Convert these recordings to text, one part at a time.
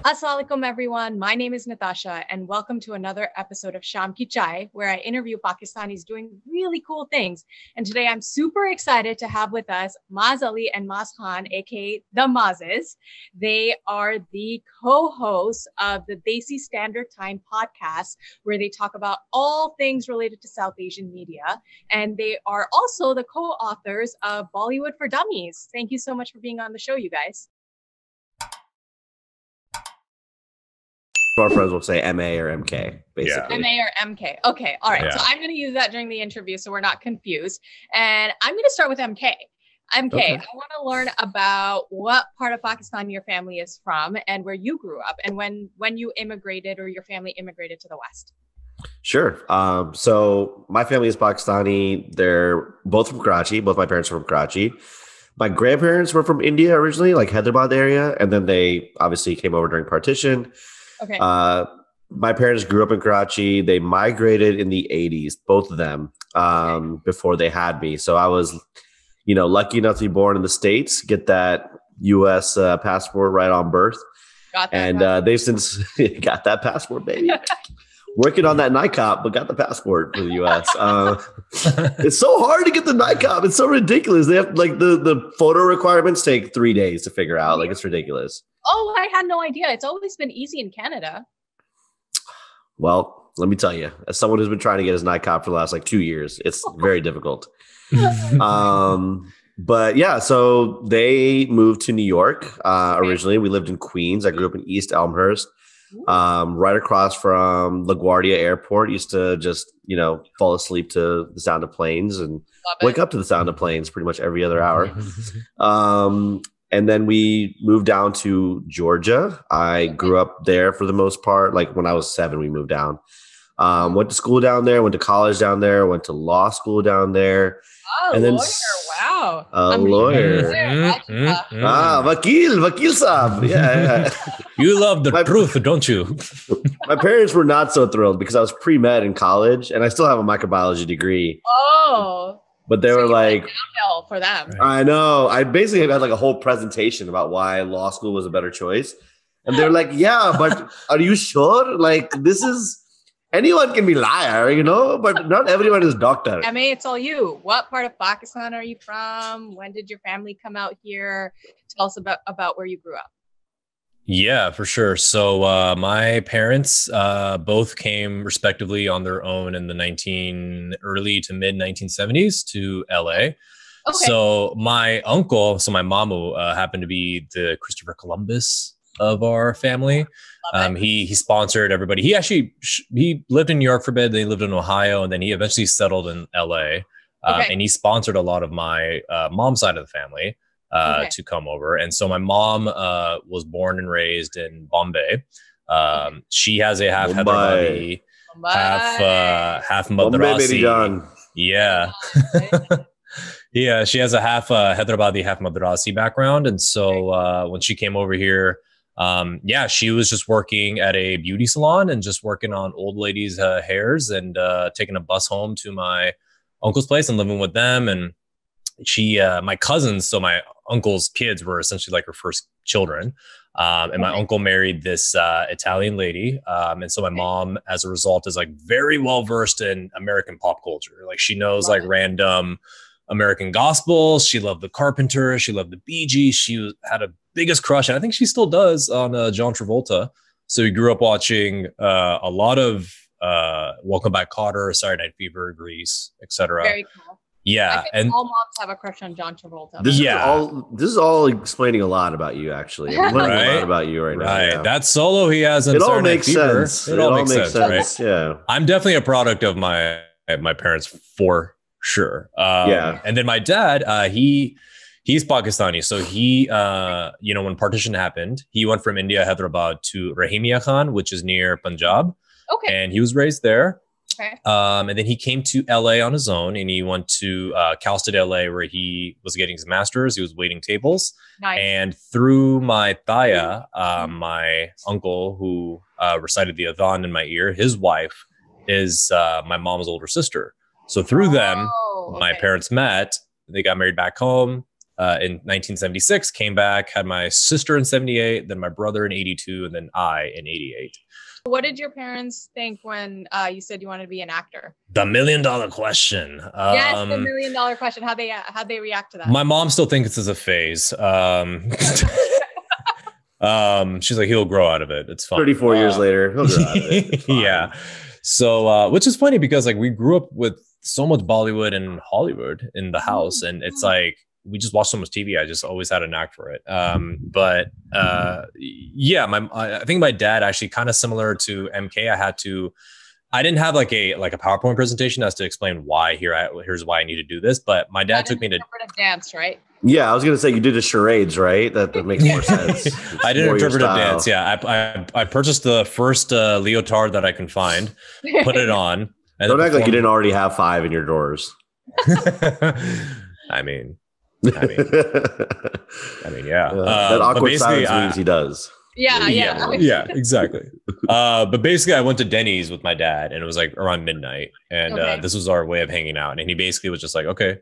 Assalamualaikum everyone, my name is Nitasha and welcome to another episode of Shaam Ki Chai, where I interview Pakistanis doing really cool things. And today I'm super excited to have with us Maaz Ali and Maaz Khan, aka the Maazes. They are the co-hosts of the Desi Standard Time podcast, where they talk about all things related to South Asian media. And they are also the co-authors of Bollywood for Dummies. Thank you so much for being on the show, you guys. Our friends will say MA or MK, basically. Yeah. MA or MK. Okay. All right. Yeah. So I'm going to use that during the interview so we're not confused. And I'm going to start with MK. Okay. I want to learn about what part of Pakistan your family is from and where you grew up and when you immigrated or your family immigrated to the West. Sure. So my family is Pakistani. They're both from Karachi. Both my parents are from Karachi. My grandparents were from India originally, like Hyderabad area. And then they obviously came over during partition. Okay. My parents grew up in Karachi. They migrated in the 80s, both of them, before they had me. So I was, lucky enough to be born in the States, get that U.S. passport right on birth. Got that. And they've since got that passport, baby. Working on that NICOP, but got the passport for the U.S. It's so hard to get the NICOP. It's so ridiculous. They have the photo requirements take 3 days to figure out. Like, it's ridiculous. Oh, I had no idea. It's always been easy in Canada. Well, let me tell you, as someone who's been trying to get his NICOP for the last 2 years, it's very difficult. But yeah, so they moved to New York originally. We lived in Queens. I grew up in East Elmhurst, right across from LaGuardia Airport. Used to just, fall asleep to the sound of planes and wake up to the sound of planes pretty much every other hour. And then we moved down to Georgia. I grew up there for the most part. Like when I was 7, we moved down. Went to school down there, went to college down there, went to law school down there. Oh, and then lawyer. Wow. A lawyer. Vakil Saab. Yeah. You love the truth, don't you? My parents were not so thrilled because I was pre-med in college and I still have a microbiology degree. Oh. But they were like, downhill for them. I know. I basically had a whole presentation about why law school was a better choice. And they're like, yeah, but are you sure? This is, anyone can be liar, but not everyone is doctor. MA, it's all you. What part of Pakistan are you from? When did your family come out here? Tell us about where you grew up. Yeah, for sure. So my parents both came respectively on their own in the early to mid 1970s to LA. Okay. So my uncle, my mamu, happened to be the Christopher Columbus of our family. He sponsored everybody. He lived in New York for a bit. Then he lived in Ohio, and then he eventually settled in LA. And he sponsored a lot of my mom's side of the family. To come over. And so my mom was born and raised in Bombay. She has a half Hyderabadi, half Madrasi. Yeah. Yeah, she has a half Hyderabadi, half Madrasi background. And so when she came over here, she was just working at a beauty salon and just working on old ladies' hairs and taking a bus home to my uncle's place and living with them. And my cousins, so my uncle's kids were essentially like her first children. And my uncle married this Italian lady. And so my mom, as a result, is very well versed in American pop culture. She knows random American gospel. She loved the Carpenters. She loved the Bee Gees. She had a biggest crush, and I think she still does, on John Travolta. So we grew up watching a lot of Welcome Back, Kotter, Saturday Night Fever, Grease, etc. Very cool. Yeah, and all moms have a crush on John Travolta. This is all explaining a lot about you. Actually, I'm learning a lot about you right now. Right, yeah. That solo he has in it all Saturday makes Night Fever, sense. It all makes sense, right? Yeah, I'm definitely a product of my parents for sure. And then my dad, he's Pakistani, so he, when partition happened, he went from India, Hyderabad, to Rahimia Khan, which is near Punjab. Okay, and he was raised there. Okay. And then he came to LA on his own, and he went to Cal State LA, where he was getting his master's. He was waiting tables. Nice. And through my Thaya, my uncle who recited the Adhan in my ear, his wife is my mom's older sister. So through them, my parents met. They got married back home. in 1976, came back, had my sister in 78, then my brother in 82, and then I in 88. What did your parents think when you said you wanted to be an actor? The $1 million question. Yes, the $1 million question. How'd they react to that? My mom still thinks it's a phase. She's like, he'll grow out of it. It's fine. 34 years later, he'll grow out of it. Yeah. So, which is funny because like we grew up with so much Bollywood and Hollywood in the house, and it's like we just watched so much TV. I just always had a knack for it. Yeah, I think my dad actually kind of similar to MK. I didn't have like a PowerPoint presentation as to explain why here's why I need to do this. But my dad took me to interpretive dance, right? Yeah, I was gonna say you did a charades, right? That makes more sense. I did interpretive dance. Yeah, I purchased the first leotard that I can find, put it on. And don't act like you didn't already have 5 in your drawers. I mean, yeah. That awkward silence means he does. Yeah, exactly. But basically, I went to Denny's with my dad, and it was like around midnight, and this was our way of hanging out. And he basically was just like, "Okay,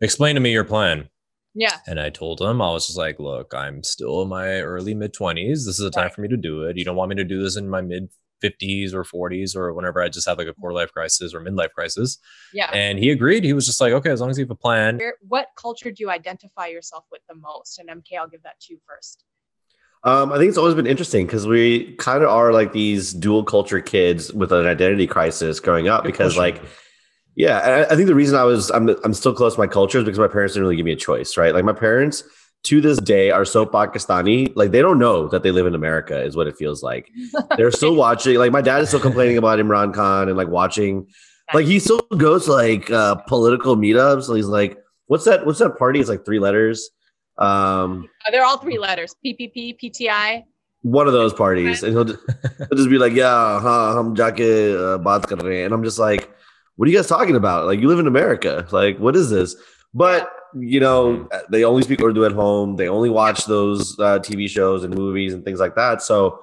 explain to me your plan." Yeah. And I told him, I was just like, "Look, I'm still in my early mid-20s. This is the time for me to do it. You don't want me to do this in my mid-50s or 40s or whenever I just have like a core life crisis or midlife crisis." Yeah. And he agreed. He was just like, "Okay, as long as you have a plan." What culture do you identify yourself with the most? And MK, I'll give that to you first. I think it's always been interesting because we kind of are like these dual culture kids with an identity crisis growing up. Because like, yeah, I think the reason I'm still close to my culture is because my parents didn't really give me a choice, right? Like my parents to this day are so Pakistani, like they don't know that they live in America is what it feels like. They're still watching, like my dad is still complaining about Imran Khan and like watching, like he still goes to like political meetups. So he's like, what's that party? It's like 3 letters. They're all 3 letters. PPP, PTI. One of those parties. And he'll just be like, yeah, hum jaake baat kar rahe hain. And I'm just like, what are you guys talking about? Like, you live in America. Like, what is this? But, you know, they only speak Urdu at home. They only watch those TV shows and movies and things like that. So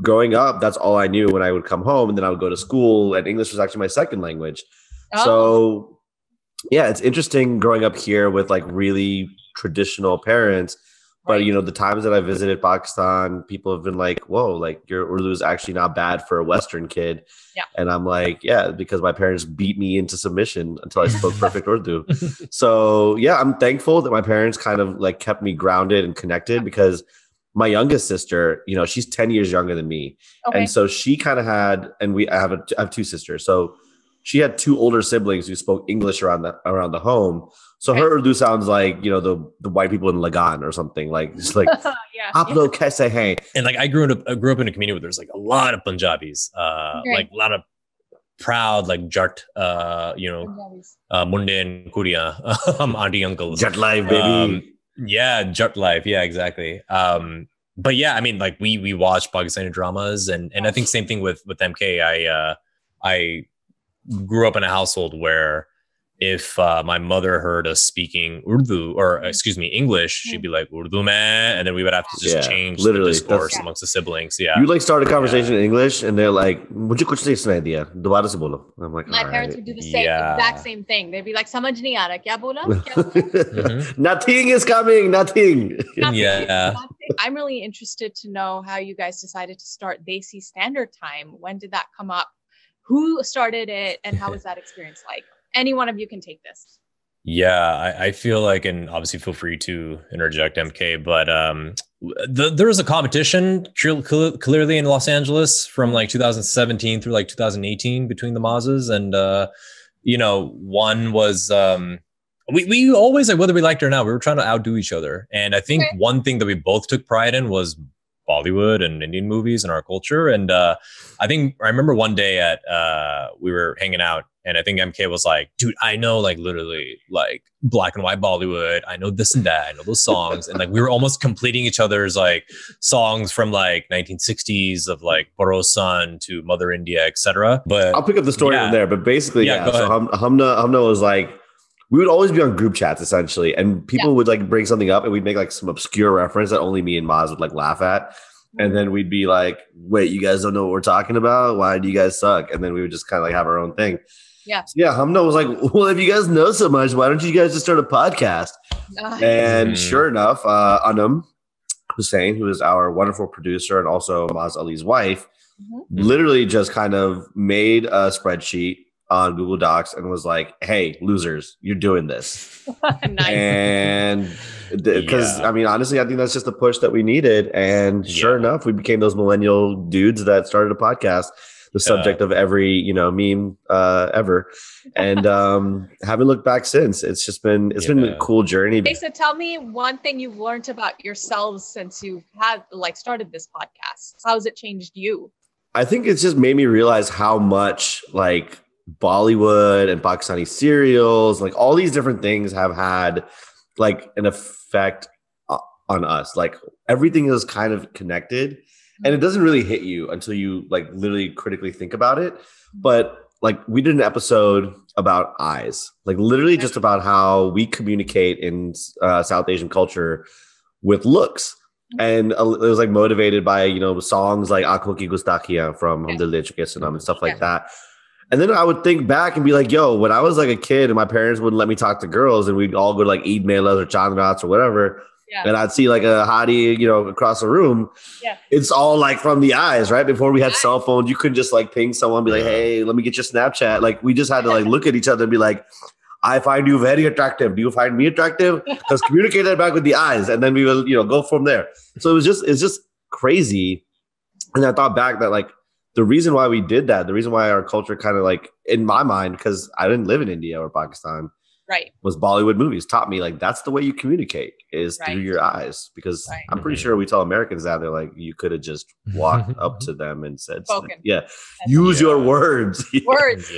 growing up, that's all I knew when I would come home. And then I would go to school, and English was actually my second language. Oh. So, yeah, it's interesting growing up here with like really traditional parents. But, you know, the times that I visited Pakistan, people have been like, whoa, like your Urdu is actually not bad for a Western kid. Yeah. And I'm like, yeah, because my parents beat me into submission until I spoke perfect Urdu. So, yeah, I'm thankful that my parents kind of like kept me grounded and connected because my youngest sister, you know, she's 10 years younger than me. Okay. And so she kind of had, and I have 2 sisters. So she had 2 older siblings who spoke English around the home. So her Urdu sounds like, you know, the white people in Lagan or something, like just like aap log kaise hain. And like I grew up in a community where there's like a lot of Punjabis, like a lot of proud like Jat, you know, munde and kuriya, auntie uncles. Jat life, baby. Yeah, Jat life. Yeah, exactly. But yeah, I mean, like we watch Pakistani dramas, and I think same thing with MK. I grew up in a household where if my mother heard us speaking Urdu or English, she'd be like Urdu mein, and then we would have to just change the discourse amongst the siblings. Yeah, you like start a conversation in English, and they're like, "Mujhe kuch nahi sunai diya, dobara se bolo." I'm like, my parents would do the exact same thing. They'd be like, "Samajh nahi aa raha, kya bola?" Nothing is coming. Nothing. Yeah. I'm really interested to know how you guys decided to start Desi Standard Time. When did that come up? Who started it, and how was that experience like? Any one of you can take this. Yeah, I feel like, and obviously feel free to interject, MK, but there was a competition clearly in Los Angeles from like 2017 through like 2018 between the Maazes. And, you know, one was, we always, like, whether we liked it or not, we were trying to outdo each other. And I think one thing that we both took pride in was Bollywood and Indian movies and our culture. And I remember one day we were hanging out, and I think MK was like, "Dude, I know like literally like black and white Bollywood. I know this and that. I know those songs." And like we were almost completing each other's like songs from like 1960s of like Borosan to Mother India, etc. But I'll pick up the story from there. But basically, so Hamna was like, we would always be on group chats essentially, and people would like bring something up, and we'd make like some obscure reference that only me and Maaz would like laugh at. And then we'd be like, "Wait, you guys don't know what we're talking about? Why do you guys suck?" And then we would just kind of like have our own thing. Yeah. So yeah, Hamna was like, well, if you guys know so much, why don't you guys just start a podcast? And sure enough, Anam Hussein, who is our wonderful producer and also Maaz Ali's wife, literally just kind of made a spreadsheet on Google Docs and was like, hey, losers, you're doing this. Nice. And because, I mean, honestly, I think that's just the push that we needed. And sure enough, we became those millennial dudes that started a podcast, the subject of every, you know, meme ever. And haven't looked back since. It's just been, it's been a cool journey. Okay, so tell me one thing you've learned about yourselves since you've had, like, started this podcast. How has it changed you? I think it's just made me realize how much, like, Bollywood and Pakistani serials, like all these different things have had like an effect on us. Like everything is kind of connected and it doesn't really hit you until you like literally critically think about it. But like we did an episode about eyes, like literally just about how we communicate in South Asian culture with looks. And it was like motivated by, you know, songs like Aankhon Ki Gustakiyan from Hum Dil De Chuke Sanam and stuff like that. And then I would think back and be like, yo, when I was like a kid and my parents wouldn't let me talk to girls and we'd all go to like Eid Melas or Chandrats or whatever. And I'd see like a hottie, you know, across the room. It's all like from the eyes, right? Before we had cell phones, you couldn't just like ping someone, be like, hey, let me get your Snapchat. Like we just had to like look at each other and be like, I find you very attractive. Do you find me attractive? Because communicate that back with the eyes. And then we will, you know, go from there. So it's just crazy. And I thought back that like, the reason why we did that, the reason why our culture kind of like, in my mind, because I didn't live in India or Pakistan, was Bollywood movies taught me like that's the way you communicate is through your eyes. Because I'm pretty sure we tell Americans that they're like, you could have just walked up to them and said, use your words. Words.